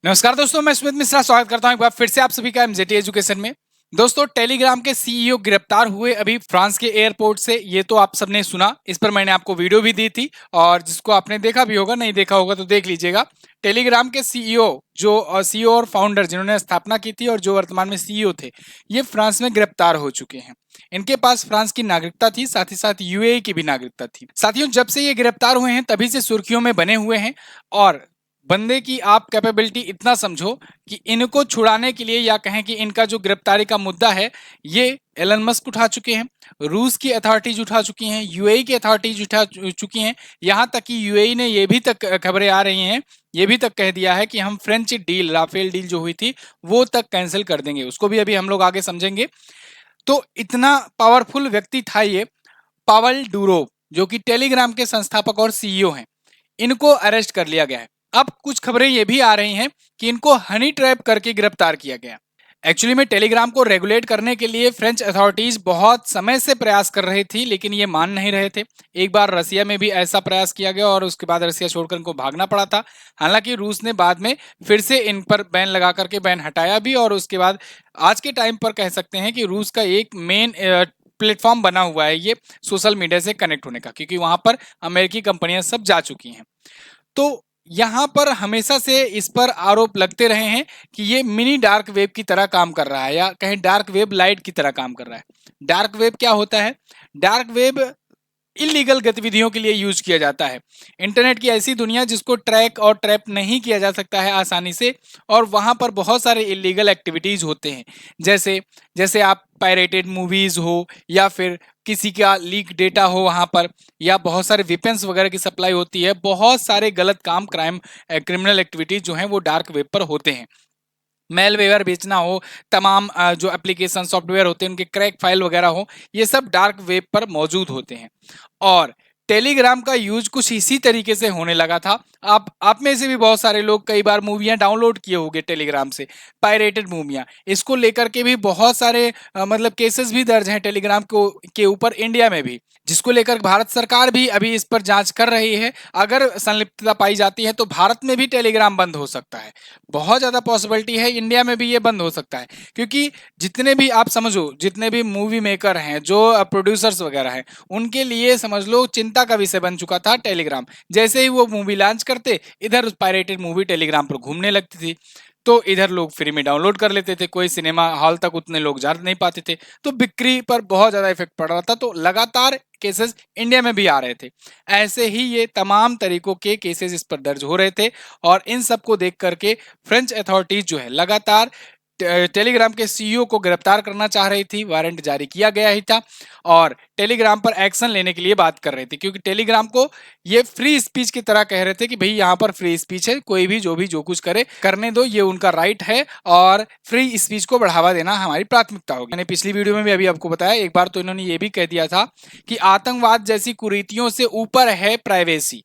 नमस्कार दोस्तों, मैं सुमित मिश्रा स्वागत करता हूं एक बार फिर से आप सभी का एमजेटी एजुकेशन में। दोस्तों, टेलीग्राम के सीईओ गिरफ्तार हुए अभी फ्रांस के एयरपोर्ट से। ये तो आप सबने सुना, इस पर मैंने आपको वीडियो भी दी थी और जिसको आपने देखा भी होगा, नहीं देखा होगा तो देख लीजिएगा। टेलीग्राम के सीईओ जो सीईओ और फाउंडर जिन्होंने स्थापना की थी और जो वर्तमान में सीईओ थे, ये फ्रांस में गिरफ्तार हो चुके हैं। इनके पास फ्रांस की नागरिकता थी, साथ ही साथ यूएई की भी नागरिकता थी। साथियों, जब से ये गिरफ्तार हुए हैं तभी से सुर्खियों में बने हुए हैं और बंदे की आप कैपेबिलिटी इतना समझो कि इनको छुड़ाने के लिए या कहें कि इनका जो गिरफ्तारी का मुद्दा है, ये एलन मस्क उठा चुके हैं, रूस की अथॉरिटीज उठा चुकी हैं, यूएई की अथॉरिटीज उठा चुकी हैं। यहां तक कि यूएई ने ये भी तक खबरें आ रही हैं, ये भी तक कह दिया है कि हम फ्रेंच डील, राफेल डील जो हुई थी वो तक कैंसिल कर देंगे। उसको भी अभी हम लोग आगे समझेंगे। तो इतना पावरफुल व्यक्ति था ये पावेल डुरोव, जो कि टेलीग्राम के संस्थापक और सीईओ हैं। इनको अरेस्ट कर लिया गया है। अब कुछ खबरें ये भी आ रही हैं कि इनको हनी ट्रैप करके गिरफ्तार किया गया। एक्चुअली में टेलीग्राम को रेगुलेट करने के लिए फ्रेंच अथॉरिटीज बहुत समय से प्रयास कर रही थी, लेकिन ये मान नहीं रहे थे। एक बार रसिया में भी ऐसा प्रयास किया गया और उसके बाद रसिया छोड़कर इनको भागना पड़ा था। हालांकि रूस ने बाद में फिर से इन पर बैन लगा करके बैन हटाया भी, और उसके बाद आज के टाइम पर कह सकते हैं कि रूस का एक मेन प्लेटफॉर्म बना हुआ है ये सोशल मीडिया से कनेक्ट होने का, क्योंकि वहां पर अमेरिकी कंपनियां सब जा चुकी हैं। तो यहां पर हमेशा से इस पर आरोप लगते रहे हैं कि ये मिनी डार्क वेब की तरह काम कर रहा है, या कहें डार्क वेब लाइट की तरह काम कर रहा है। डार्क वेब क्या होता है? डार्क वेब इलीगल गतिविधियों के लिए यूज किया जाता है। इंटरनेट की ऐसी दुनिया जिसको ट्रैक और ट्रैप नहीं किया जा सकता है आसानी से, और वहां पर बहुत सारे इलीगल एक्टिविटीज होते हैं। जैसे जैसे आप पायरेटेड मूवीज हो, या फिर किसी का लीक डेटा हो वहां पर, या बहुत सारे वेपन्स वगैरह की सप्लाई होती है। बहुत सारे गलत काम, क्रिमिनल एक्टिविटीज जो हैं वो डार्क वेब पर होते हैं। मेलवेयर बेचना हो, तमाम जो एप्लीकेशन सॉफ्टवेयर होते हैं उनके क्रैक फाइल वगैरह हो, ये सब डार्क वेब पर मौजूद होते हैं। और टेलीग्राम का यूज कुछ इसी तरीके से होने लगा था। आप में से भी बहुत सारे लोग कई बार मूवियां डाउनलोड किए होंगे टेलीग्राम से, पायरेटेड मूवियां। इसको लेकर के भी बहुत सारे मतलब केसेस भी दर्ज हैं टेलीग्राम को के ऊपर इंडिया में भी, जिसको लेकर भारत सरकार भी अभी इस पर जांच कर रही है। अगर संलिप्तता पाई जाती है तो भारत में भी टेलीग्राम बंद हो सकता है। बहुत ज़्यादा पॉसिबिलिटी है इंडिया में भी ये बंद हो सकता है, क्योंकि जितने भी आप समझो, जितने भी मूवी मेकर हैं, जो प्रोड्यूसर्स वगैरह हैं, उनके लिए समझ लो चिंता का विषय बन चुका था टेलीग्राम। जैसे ही वो मूवी लॉन्च करते, इधर पायरेटेड मूवी टेलीग्राम पर घूमने लगती थी, तो इधर लोग फ्री में डाउनलोड कर लेते थे। कोई सिनेमा हॉल तक उतने लोग जा नहीं पाते थे, तो बिक्री पर बहुत ज़्यादा इफेक्ट पड़ रहा था। तो लगातार केसेस इंडिया में भी आ रहे थे। ऐसे ही ये तमाम तरीकों के केसेस इस पर दर्ज हो रहे थे, और इन सब को देख करके फ्रेंच अथॉरिटीज जो है लगातार टेलीग्राम के सीईओ को गिरफ्तार करना चाह रही थी। वारंट जारी किया गया ही था और टेलीग्राम पर एक्शन लेने के लिए बात कर रहे थे, क्योंकि टेलीग्राम को ये फ्री स्पीच की तरह कह रहे थे कि भाई यहाँ पर फ्री स्पीच है, कोई भी जो कुछ करे करने दो, ये उनका राइट है, और फ्री स्पीच को बढ़ावा देना हमारी प्राथमिकता होगी। मैंने पिछली वीडियो में भी अभी आपको बताया, एक बार तो इन्होंने ये भी कह दिया था कि आतंकवाद जैसी कुरीतियों से ऊपर है प्राइवेसी।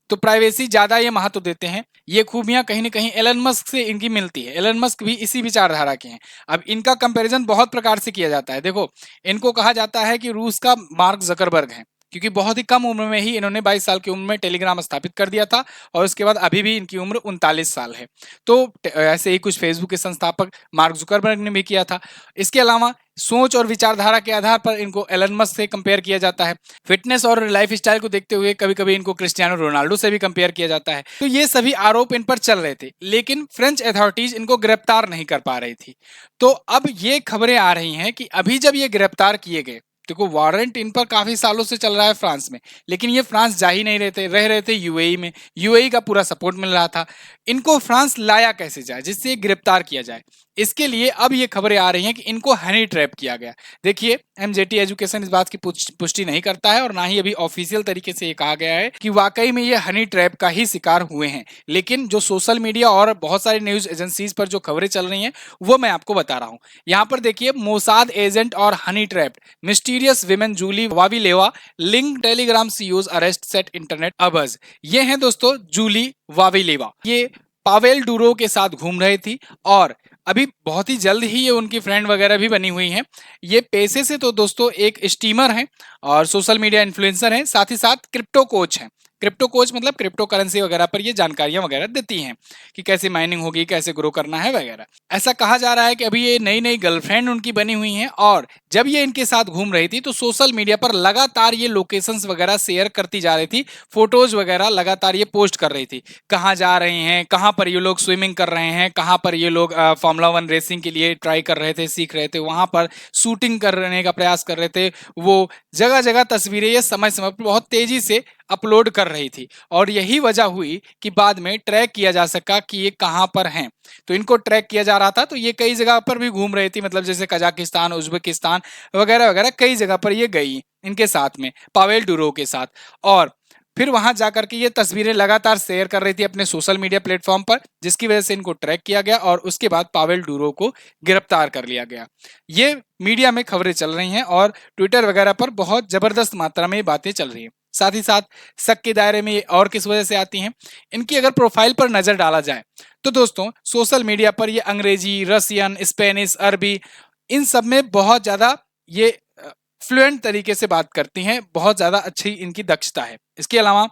तो प्राइवेसी ज्यादा ये महत्व देते हैं। ये खूबियां कहीं ना कहीं एलन मस्क से इनकी मिलती है। एलन मस्क भी इसी विचारधारा के हैं। अब इनका कंपैरिजन बहुत प्रकार से किया जाता है। देखो, इनको कहा जाता है कि रूस का मार्क जकरबर्ग है, क्योंकि बहुत ही कम उम्र में ही इन्होंने 22 साल की उम्र में टेलीग्राम स्थापित कर दिया था, और उसके बाद अभी भी इनकी उम्र 39 साल है। तो ऐसे ही कुछ फेसबुक के संस्थापक मार्क जुकरबर्ग ने भी किया था। इसके अलावा सोच और विचारधारा के आधार पर इनको एलन मस्क से कंपेयर किया जाता है। फिटनेस और लाइफ स्टाइल को देखते हुए कभी कभी इनको क्रिस्टियानो रोनाल्डो से भी कंपेयर किया जाता है। तो ये सभी आरोप इन पर चल रहे थे, लेकिन फ्रेंच अथॉरिटीज इनको गिरफ्तार नहीं कर पा रही थी। तो अब ये खबरें आ रही हैं कि अभी जब ये गिरफ्तार किए गए, देखो वारंट इन पर काफी सालों से चल रहा है फ्रांस में, लेकिन ये फ्रांस जा ही नहीं रहे थे यूएई में। यूएई का पूरा सपोर्ट मिल रहा था। इनको फ्रांस लाया कैसे जाए जिससे गिरफ्तार किया जाए? इसके लिए अब ये खबरें आ रही हैं कि इनको हनी ट्रैप किया गया। देखिए, एमजेटी एजुकेशन इस बात की पुष्टि नहीं करता है, और ना ही अभी ऑफिशियल तरीके से ये कहा गया है कि वाकई में ये हनी ट्रैप का ही शिकार हुए हैं। लेकिन जो सोशल मीडिया और बहुत सारी न्यूज एजेंसीज पर जो खबरें चल रही हैं वो मैं आपको बता रहा हूं। यहाँ पर देखिए, मोसाद एजेंट और honey trap, mysterious women Julie Vavilova, link Telegram CEOs arrest set internet abuzz. ये हैं दोस्तों जूली वाविलेवा। ये पावेल डुरो के साथ घूम रही थी, और अभी बहुत ही जल्द ही ये उनकी फ्रेंड वगैरह भी बनी हुई हैं। ये पैसे से तो दोस्तों एक स्टीमर हैं और सोशल मीडिया इन्फ्लुएंसर हैं, साथ ही साथ क्रिप्टो कोच हैं। क्रिप्टो कोच मतलब क्रिप्टो करेंसी वगैरह पर ये जानकारियां वगैरह देती हैं कि कैसे माइनिंग होगी, कैसे ग्रो करना है वगैरह। ऐसा कहा जा रहा है कि अभी ये नई नई गर्लफ्रेंड उनकी बनी हुई हैं, और जब ये इनके साथ घूम रही थी तो सोशल मीडिया पर लगातार ये लोकेशंस वगैरह शेयर करती जा रही थी, फोटोज वगैरह लगातार ये पोस्ट कर रही थी, कहाँ जा रही हैं, कहाँ पर ये लोग स्विमिंग कर रहे हैं, कहाँ पर ये लोग फॉर्मूला 1 रेसिंग के लिए ट्राई कर रहे थे, सीख रहे थे, वहां पर शूटिंग करने का प्रयास कर रहे थे। वो जगह जगह तस्वीरें ये समय समय पर बहुत तेजी से अपलोड कर रही थी, और यही वजह हुई कि बाद में ट्रैक किया जा सका कि ये कहां पर हैं। तो इनको ट्रैक किया जा रहा था, तो ये कई जगह पर भी घूम रही थी, मतलब जैसे कजाकिस्तान, उज्बेकिस्तान वगैरह वगैरह कई जगह पर ये गई इनके साथ में, पावेल डुरो के साथ। और फिर वहां जाकर के ये तस्वीरें लगातार शेयर कर रही थी अपने सोशल मीडिया प्लेटफॉर्म पर, जिसकी वजह से इनको ट्रैक किया गया और उसके बाद पावेल डुरो को गिरफ्तार कर लिया गया। ये मीडिया में खबरें चल रही हैं और ट्विटर वगैरह पर बहुत जबरदस्त मात्रा में ये बातें चल रही हैं। साथ ही साथ शक के दायरे में ये और किस वजह से आती हैं, इनकी अगर प्रोफाइल पर नजर डाला जाए तो दोस्तों सोशल मीडिया पर ये अंग्रेजी, रसियन, स्पेनिश, अरबी, इन सब में बहुत ज्यादा ये फ्लुएंट तरीके से बात करती हैं, बहुत ज्यादा अच्छी इनकी दक्षता है। इसके अलावा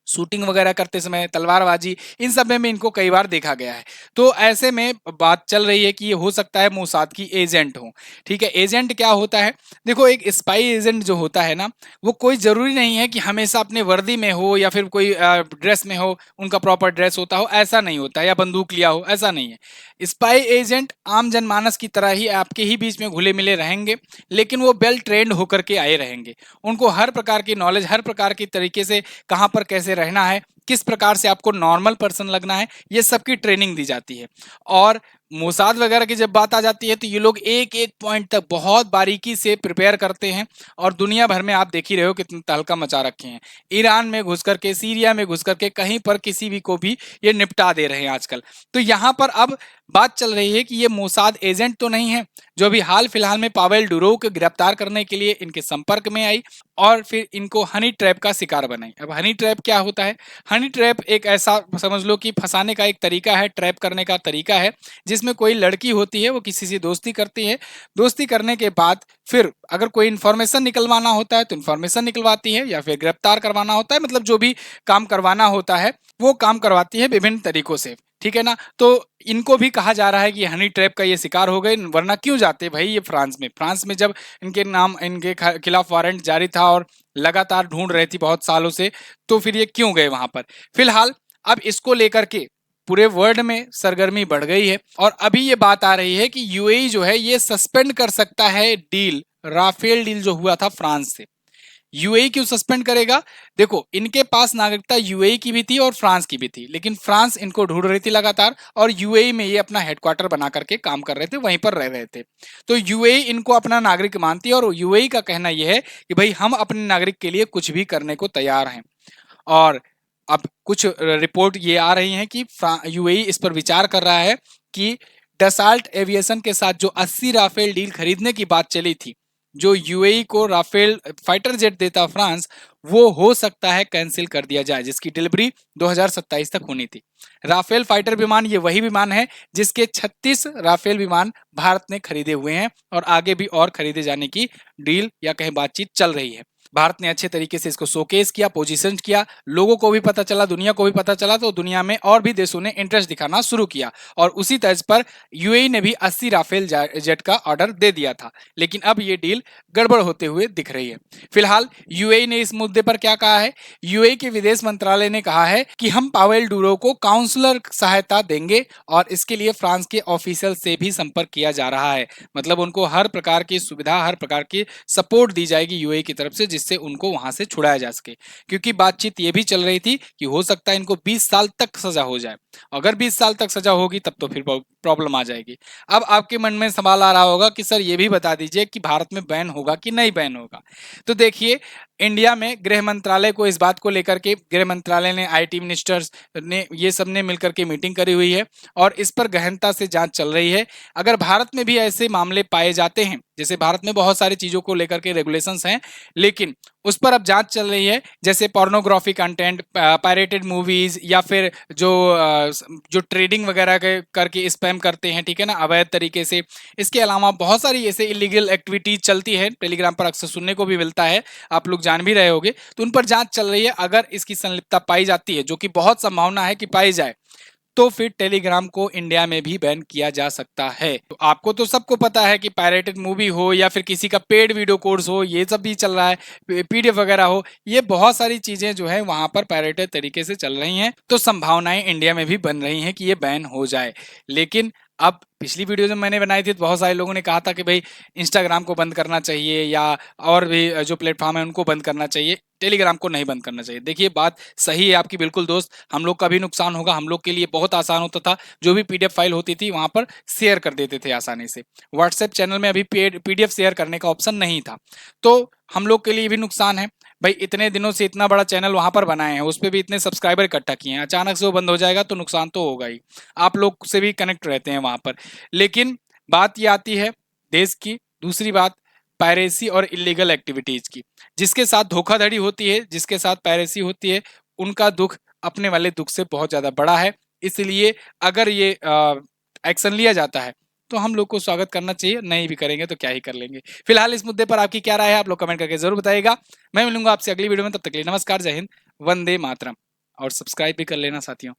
शूटिंग वगैरह करते समय, तलवारबाजी, इन सब में भी इनको कई बार देखा गया है। तो ऐसे में बात चल रही है कि ये हो सकता है मोसाद की एजेंट हो। ठीक है, एजेंट क्या होता है? देखो, एक स्पाई एजेंट जो होता है ना, वो कोई जरूरी नहीं है कि हमेशा अपने वर्दी में हो या फिर कोई ड्रेस में हो, उनका प्रॉपर ड्रेस होता हो, ऐसा नहीं होता, या बंदूक लिया हो, ऐसा नहीं है। स्पाई एजेंट आम जनमानस की तरह ही आपके ही बीच में घुले मिले रहेंगे, लेकिन वो वेल ट्रेंड होकर के आए रहेंगे। उनको हर प्रकार की नॉलेज, हर प्रकार की तरीके से कहाँ पर कैसे रहना है, किस प्रकार से आपको नॉर्मल पर्सन लगना है, ये सबकी ट्रेनिंग दी जाती है। और मोसाद वगैरह की जब बात आ जाती है तो ये लोग एक एक पॉइंट तक बहुत बारीकी से प्रिपेयर करते हैं, और दुनिया भर में आप देख ही रहे हो कितनी तहलका मचा रखे हैं। ईरान में घुस करके, सीरिया में घुस करके, कहीं पर किसी भी को भी ये निपटा दे रहे हैं आजकल। तो यहाँ पर अब बात चल रही है कि ये मोसाद एजेंट तो नहीं है, जो अभी हाल फिलहाल में पावेल डुरो को गिरफ्तार करने के लिए इनके संपर्क में आई और फिर इनको हनी ट्रैप का शिकार बनाई। अब हनी ट्रैप क्या होता है? हनी ट्रैप एक ऐसा समझ लो कि फंसाने का एक तरीका है, ट्रैप करने का तरीका है, जिसमें कोई लड़की होती है, वो किसी से दोस्ती करती है, दोस्ती करने के बाद फिर अगर कोई इन्फॉर्मेशन निकलवाना होता है तो इन्फॉर्मेशन निकलवाती है, या फिर गिरफ्तार करवाना होता है, मतलब जो भी काम करवाना होता है वो काम करवाती है विभिन्न तरीकों से। ठीक है ना? तो इनको भी कहा जा रहा है कि हनी ट्रैप का ये शिकार हो गए, वरना क्यों जाते भाई ये फ्रांस में जब इनके नाम, इनके खिलाफ वारंट जारी था और लगातार ढूंढ रही थी बहुत सालों से, तो फिर ये क्यों गए वहां पर? फिलहाल अब इसको लेकर के पूरे वर्ल्ड में सरगर्मी बढ़ गई है, और अभी ये बात आ रही है कि यूएई जो है ये सस्पेंड कर सकता है डील, राफेल डील जो हुआ था फ्रांस से। यूएई क्यों सस्पेंड करेगा? देखो, इनके पास नागरिकता यूएई की भी थी और फ्रांस की भी थी, लेकिन फ्रांस इनको ढूंढ रही थी लगातार, और यूएई में ये अपना हेडक्वार्टर बना करके काम कर रहे थे, वहीं पर रह रहे थे। तो यूएई इनको अपना नागरिक मानती है, और यूएई का कहना यह है कि भाई हम अपने नागरिक के लिए कुछ भी करने को तैयार हैं। और अब कुछ रिपोर्ट ये आ रही हैं कि यूएई इस पर विचार कर रहा है कि डसाल्ट एविएशन के साथ जो 80 राफेल डील खरीदने की बात चली थी, जो यूएई को राफेल फाइटर जेट देता फ्रांस, वो हो सकता है कैंसिल कर दिया जाए, जिसकी डिलीवरी 2027 तक होनी थी। राफेल फाइटर विमान ये वही विमान है जिसके 36 राफेल विमान भारत ने खरीदे हुए हैं, और आगे भी और खरीदे जाने की डील या कहीं बातचीत चल रही है। भारत ने अच्छे तरीके से इसको शोकेस किया, पोजीशन किया, लोगों को भी पता चला, दुनिया को भी पता चला, तो दुनिया में और भी देशों ने इंटरेस्ट दिखाना शुरू किया, और उसी तर्ज पर यूएई ने भी 80 राफेल जेट का ऑर्डर दे दिया था। लेकिन अब ये डील गड़बड़ होते हुए दिख रही है। फिलहाल यूएई ने इस मुद्दे पर क्या कहा है? यूएई के विदेश मंत्रालय ने कहा है कि हम पावेल डुरो को काउंसलर सहायता देंगे, और इसके लिए फ्रांस के ऑफिशियल से भी संपर्क किया जा रहा है। मतलब उनको हर प्रकार की सुविधा, हर प्रकार की सपोर्ट दी जाएगी यूएई की तरफ से, जिससे उनको वहां से छुड़ाया जा सके। क्योंकि बातचीत ये भी चल रही थी कि हो सकता है इनको 20 साल तक सजा हो जाए। अगर 20 साल तक सजा होगी तब तो फिर प्रॉब्लम आ जाएगी। अब आपके मन में सवाल आ रहा होगा कि सर ये भी बता दीजिए कि भारत में बैन होगा कि नहीं बैन होगा। तो देखिए, इंडिया में गृह मंत्रालय को इस बात को लेकर के, गृह मंत्रालय ने, आईटी मिनिस्टर्स ने, ये सब ने मिलकर के मीटिंग करी हुई है, और इस पर गहनता से जांच चल रही है। अगर भारत में भी ऐसे मामले पाए जाते हैं, जैसे भारत में बहुत सारी चीजों को लेकर के रेगुलेशंस हैं, लेकिन उस पर अब जांच चल रही है, जैसे पोर्नोग्राफी कंटेंट, पायरेटेड मूवीज, या फिर जो ट्रेडिंग वगैरह करके स्पैम करते हैं, ठीक है ना, अवैध तरीके से। इसके अलावा बहुत सारी ऐसे इलीगल एक्टिविटीज चलती है टेलीग्राम पर, अक्सर सुनने को भी मिलता है, आप लोग जान भी रहे होंगे। तो उन पर जांच चल रही है। अगर इसकी संलिप्तता पाई जाती है, जो कि बहुत संभावना है कि पाई जाए, तो फिर टेलीग्राम को इंडिया में भी बैन किया जा सकता है। तो आपको तो सबको पता है कि पायरेटेड मूवी हो या फिर किसी का पेड वीडियो कोर्स हो, ये सब भी चल रहा है, पीडीएफ वगैरह हो, ये बहुत सारी चीजें जो है वहां पर पायरेटेड तरीके से चल रही हैं। तो संभावनाएं इंडिया में भी बन रही हैं कि ये बैन हो जाए। लेकिन अब पिछली वीडियो जब मैंने बनाई थी तो बहुत सारे लोगों ने कहा था कि भाई इंस्टाग्राम को बंद करना चाहिए, या और भी जो प्लेटफॉर्म है उनको बंद करना चाहिए, टेलीग्राम को नहीं बंद करना चाहिए। देखिए, बात सही है आपकी बिल्कुल दोस्त। हम लोग का भी नुकसान होगा, हम लोग के लिए बहुत आसान होता था, जो भी पीडीएफ फाइल होती थी वहां पर शेयर कर देते थे आसानी से। व्हाट्सएप चैनल में अभी पीडीएफ शेयर करने का ऑप्शन नहीं था, तो हम लोग के लिए भी नुकसान है। भाई इतने दिनों से इतना बड़ा चैनल वहां पर बनाए हैं, उस पर भी इतने सब्सक्राइबर इकट्ठा किए हैं, अचानक से वो बंद हो जाएगा तो नुकसान तो होगा ही। आप लोग से भी कनेक्ट रहते हैं वहां पर। लेकिन बात ये आती है देश की दूसरी बात, पायरेसी और इलीगल एक्टिविटीज की। जिसके साथ धोखाधड़ी होती है, जिसके साथ पायरेसी होती है, उनका दुख अपने वाले दुख से बहुत ज्यादा बड़ा है। इसलिए अगर ये एक्शन लिया जाता है तो हम लोग को स्वागत करना चाहिए, नहीं भी करेंगे तो क्या ही कर लेंगे। फिलहाल इस मुद्दे पर आपकी क्या राय है, आप लोग कमेंट करके जरूर बताइएगा। मैं मिलूंगा आपसे अगली वीडियो में, तब तक के लिए नमस्कार, जय हिंद, वंदे मातरम। और सब्सक्राइब भी कर लेना साथियों।